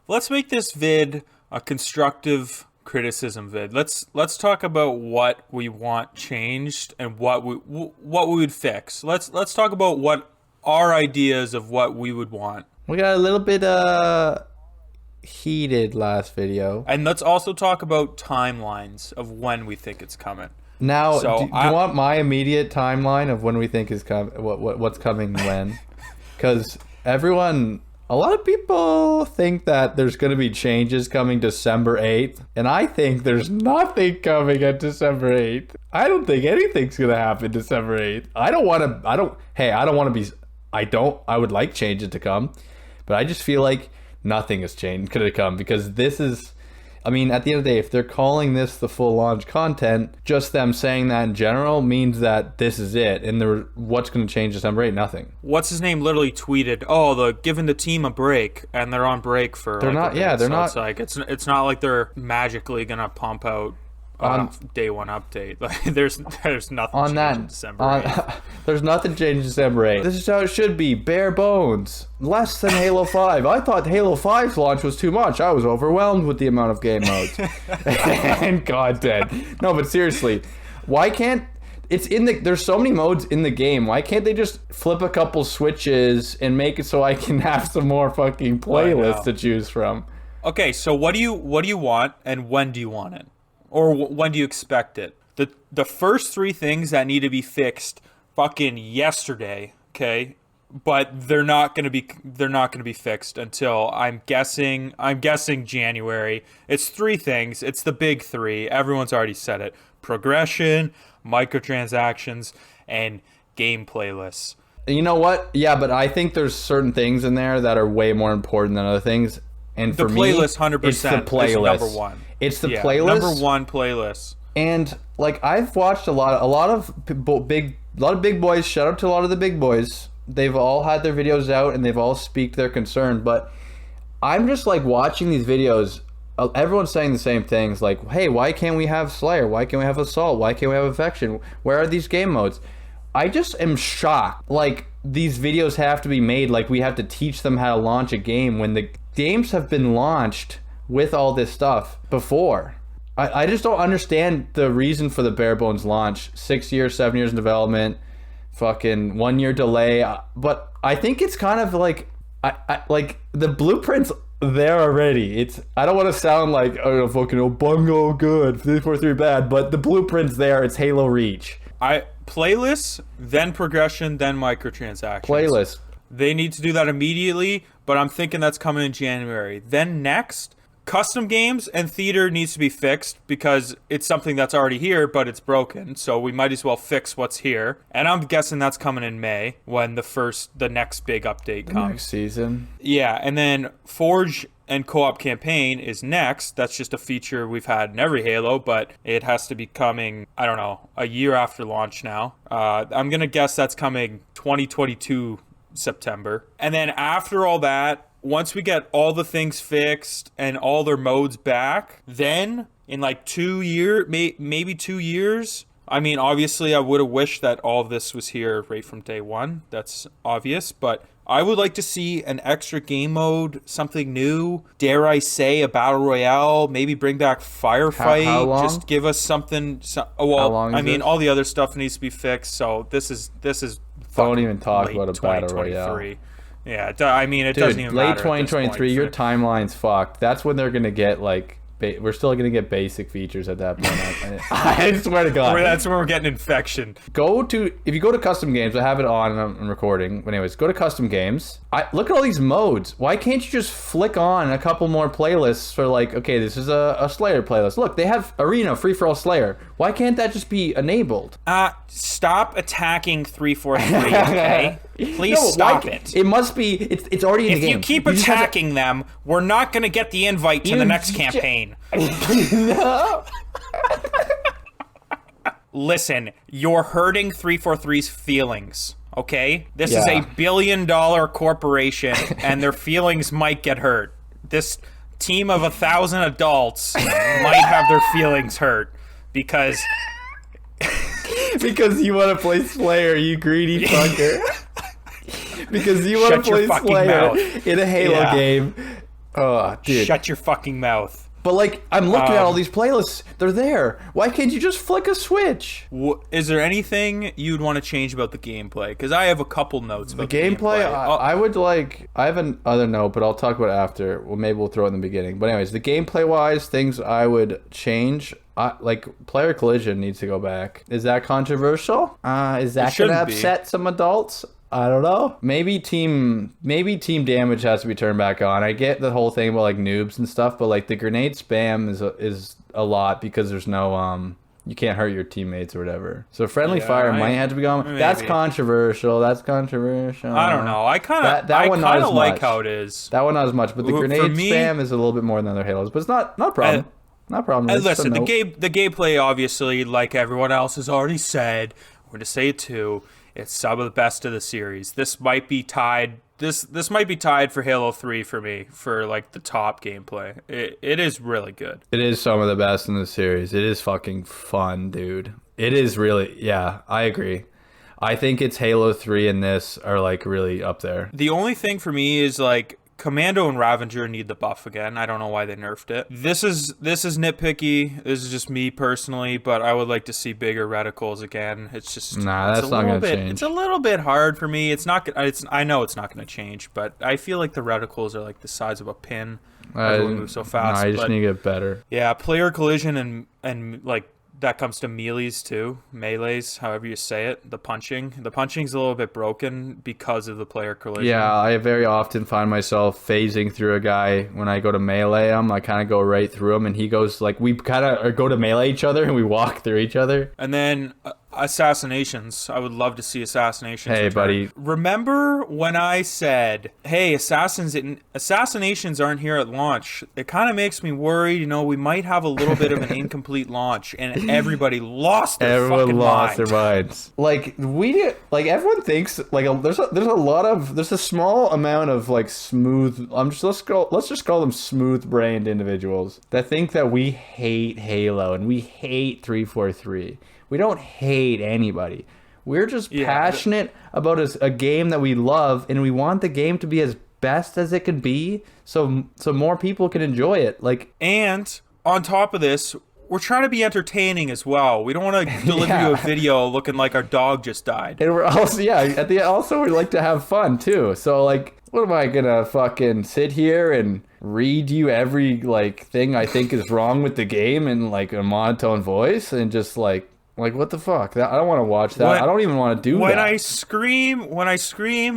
Let's make this vid a constructive criticism vid. Let's talk about what we want changed and what we would fix. Let's talk about what our ideas of what we would want. We got a little bit heated last video. And let's also talk about timelines of when we think it's coming. Now, do you want my immediate timeline of when we think is what's coming when? Because a lot of people think that there's going to be changes coming December 8th, and I think there's nothing coming at December 8th. I don't think anything's going to happen December 8th. I would like changes to come, but I just feel like nothing has changed, could have come, because this is, I mean, at the end of the day, if they're calling this the full launch content, just them saying that in general means that this is it. And what's going to change December 8th? Nothing. What's his name literally tweeted, "Oh, giving the team a break," and they're on break for. They're not. Yeah, they're not. It's like it's not like they're magically gonna pump out day one update. Like there's nothing on that in December 8th. There's nothing changed December 8th. This is how it should be. Bare bones. Less than Halo 5. I thought Halo 5's launch was too much. I was overwhelmed with the amount of game modes and content. No, but seriously, why can't there's so many modes in the game. Why can't they just flip a couple switches and make it so I can have some more fucking playlists to choose from? Okay, so what do you want, and when do you want it? Or when do you expect it? The first three things that need to be fixed fucking yesterday, okay? But they're not gonna be fixed until I'm guessing January. It's three things. It's the big three. Everyone's already said it: progression, microtransactions, and game playlists. You know what? Yeah, but I think there's certain things in there that are way more important than other things. And for me, playlist, 100%, it's the playlist. Is number one. It's the playlist. Number one playlist. And like I've watched a lot of big boys. Shout out to a lot of the big boys. They've all had their videos out and they've all speaked their concern. But I'm just like watching these videos. Everyone's saying the same things. Like, hey, why can't we have Slayer? Why can't we have Assault? Why can't we have Affection? Where are these game modes? I just am shocked. Like, these videos have to be made. Like, we have to teach them how to launch a game when the games have been launched with all this stuff before. I just don't understand the reason for the bare bones launch. 6 years, 7 years in development, fucking 1 year delay. But I think it's kind of like, I like the blueprint's there already. I don't want to sound like fucking bungo good, 343 bad, but the blueprint's there. It's Halo Reach. Playlists, then progression, then microtransactions. Playlist. They need to do that immediately, but I'm thinking that's coming in January. Then next, custom games and theater needs to be fixed because it's something that's already here, but it's broken. So we might as well fix what's here. And I'm guessing that's coming in May when the next big update comes. Next season. Yeah, and then Forge and co-op campaign is next. That's just a feature we've had in every Halo, but it has to be coming, I don't know, a year after launch now. I'm going to guess that's coming 2022 September. And then after all that, once we get all the things fixed and all their modes back, then in like 2 years, maybe 2 years. I mean, obviously I would have wished that all of this was here right from day one. That's obvious, but I would like to see an extra game mode, something new. Dare I say a battle royale? Maybe bring back firefight. How long? Just give us something. All the other stuff needs to be fixed. So this is. Don't even talk about a battle royale. Yeah, I mean, it doesn't even matter. Late 2023, your timeline's fucked. That's when they're gonna get like. We're still going to get basic features at that point. I swear to God. That's when we're getting infection. If you go to custom games, I have it on and I'm recording. But anyways, go to custom games. Look at all these modes. Why can't you just flick on a couple more playlists for like, okay, this is a Slayer playlist. Look, they have Arena, Free-for-all Slayer. Why can't that just be enabled? Stop attacking 343, okay? Please stop it. It must be, it's already in the game. If you keep attacking them, we're not going to get the invite to the next campaign. No. Listen, you're hurting 343's feelings, okay? This is a billion-dollar corporation, and their feelings might get hurt. This team of 1,000 adults might have their feelings hurt because you want to play Slayer, you greedy fucker. Because you want to play Slayer in a Halo game. Oh, dude. Shut your fucking mouth. But like, I'm looking at all these playlists. They're there. Why can't you just flick a switch? Is there anything you'd want to change about the gameplay? Because I have a couple notes about the gameplay. I would like. I have another note, but I'll talk about it after. Well, maybe we'll throw it in the beginning. But anyways, the gameplay wise, things I would change. Like player collision needs to go back. Is that controversial? Is that gonna upset some adults? I don't know. Maybe team damage has to be turned back on. I get the whole thing about like noobs and stuff, but like the grenade spam is a lot because there's no you can't hurt your teammates or whatever. So friendly fire might have to be gone. Maybe. That's controversial. I don't know. I kind of like how it is. That one not as much, but the grenade spam is a little bit more than other Halos, but it's not a problem. Not a problem. And listen, the gameplay obviously, like everyone else has already said, we're going to say it too. It's some of the best of the series. This might be tied. This might be tied for Halo 3 for me for like the top gameplay. It is really good. It is some of the best in the series. It is fucking fun, dude. It is really. Yeah, I agree. I think it's Halo 3 and this are like really up there. The only thing for me is like Commando and Ravager need the buff again. I don't know why they nerfed it. This is nitpicky. This is just me personally, but I would like to see bigger reticles again. It's just that's not going to change. It's a little bit hard for me. I know it's not going to change, but I feel like the reticles are like the size of a pin. Everyone moves so fast. I just need to get better. Yeah, player collision and like that comes to melees, however you say it. The punching's a little bit broken because of the player collision. Yeah, I very often find myself phasing through a guy when I go to melee him. I kind of go right through him, and he goes like, we kind of go to melee each other, and we walk through each other. And then assassinations. I would love to see assassinations. Hey, buddy. Remember when I said, hey, assassinations aren't here at launch? It kind of makes me worried. You know, we might have a little bit of an incomplete launch, and everybody lost their fucking lost their minds. Like everyone thinks like there's a small amount of like smooth. Let's just call them smooth-brained individuals that think that we hate Halo and we hate 343. We don't hate anybody. We're just passionate about a game that we love, and we want the game to be as best as it can be, so more people can enjoy it. Like, and on top of this, we're trying to be entertaining as well. We don't want to deliver you a video looking like our dog just died. And we're also we like to have fun too. So like, what am I gonna fucking sit here and read you every like thing I think is wrong with the game in like a monotone voice and just like what the fuck? I don't want to watch that. I don't even want to do that. When I scream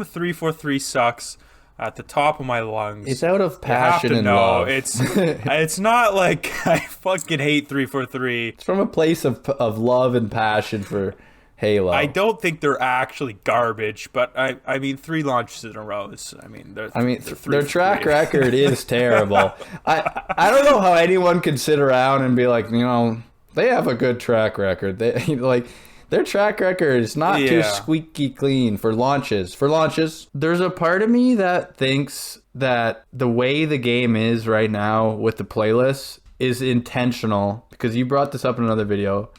343 sucks at the top of my lungs. It's out of passion and love. It's not like I fucking hate 343. It's from a place of love and passion for Halo. I don't think they're actually garbage, but I mean 3 launches in a row is, their track record is terrible. I don't know how anyone could sit around and be like, you know, they have a good track record. They like their track record is not too squeaky clean for launches. There's a part of me that thinks that the way the game is right now with the playlists is intentional, because you brought this up in another video.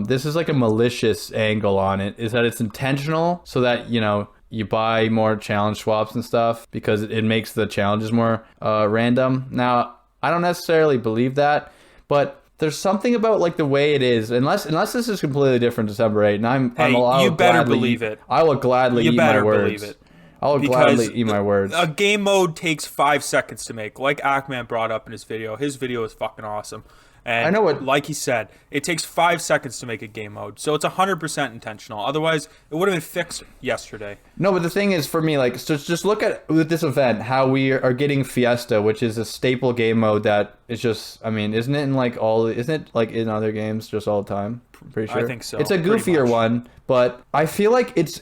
This is like a malicious angle on it, is that it's intentional so that, you know, you buy more challenge swaps and stuff because it makes the challenges more random. Now, I don't necessarily believe that, but there's something about like the way it is, unless this is completely different December 8, and you better believe it. I will gladly eat my words. Believe it. I will gladly eat my words. A game mode takes 5 seconds to make, like Ackman brought up in his video. His video is fucking awesome. And I know what, like he said, it takes 5 seconds to make a game mode, so it's 100% intentional. Otherwise, it would have been fixed yesterday. No, but the thing is, for me, like, so just look at with this event how we are getting Fiesta, which is a staple game mode that is just, I mean, isn't it like in other games just all the time? Pretty sure. I think so. It's a goofier one, but I feel like it's.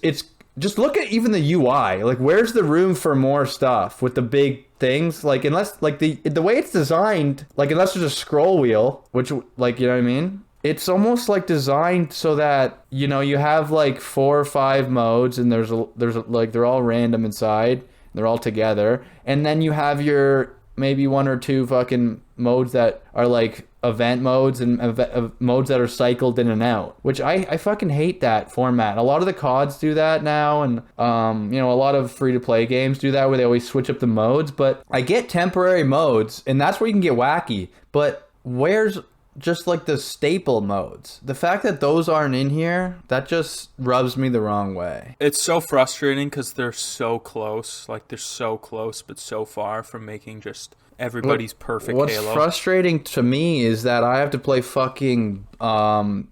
Just look at even the UI. Like, where's the room for more stuff with the big things? Like, unless, like, the way it's designed, like, unless there's a scroll wheel, which, like, you know what I mean? It's almost, like, designed so that, you know, you have, like, 4 or 5 modes, and there's like, they're all random inside. They're all together. And then you have your maybe 1 or 2 fucking modes that are, like, event modes and modes that are cycled in and out, which I fucking hate that format. A lot of the CODs do that now, and a lot of free-to-play games do that where they always switch up the modes. But I get temporary modes, and that's where you can get wacky. But where's just like the staple modes? The fact that those aren't in here, that just rubs me the wrong way. It's so frustrating because they're so close. Like, they're so close, but so far from making just everybody's perfect What's Halo. frustrating to me is that I have to play fucking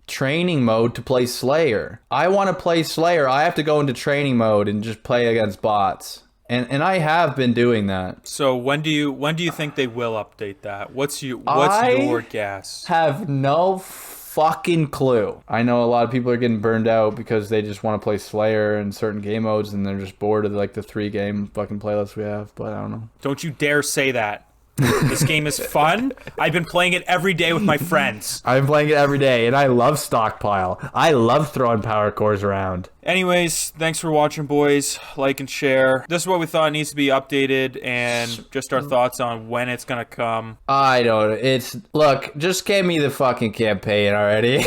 training mode to play Slayer. I want to play Slayer. I have to go into training mode and just play against bots. And I have been doing that. So when do you think they will update that? What's your guess? Have no fucking clue. I know a lot of people are getting burned out because they just want to play Slayer in certain game modes and they're just bored of like the 3 game fucking playlists we have, but I don't know. Don't you dare say that. This game is fun. I've been playing it every day with my friends. I've been playing it every day, and I love Stockpile. I love throwing power cores around. Anyways, thanks for watching, boys. Like and share. This is what we thought needs to be updated, and just our thoughts on when it's gonna come. I don't. Look, just give me the fucking campaign already.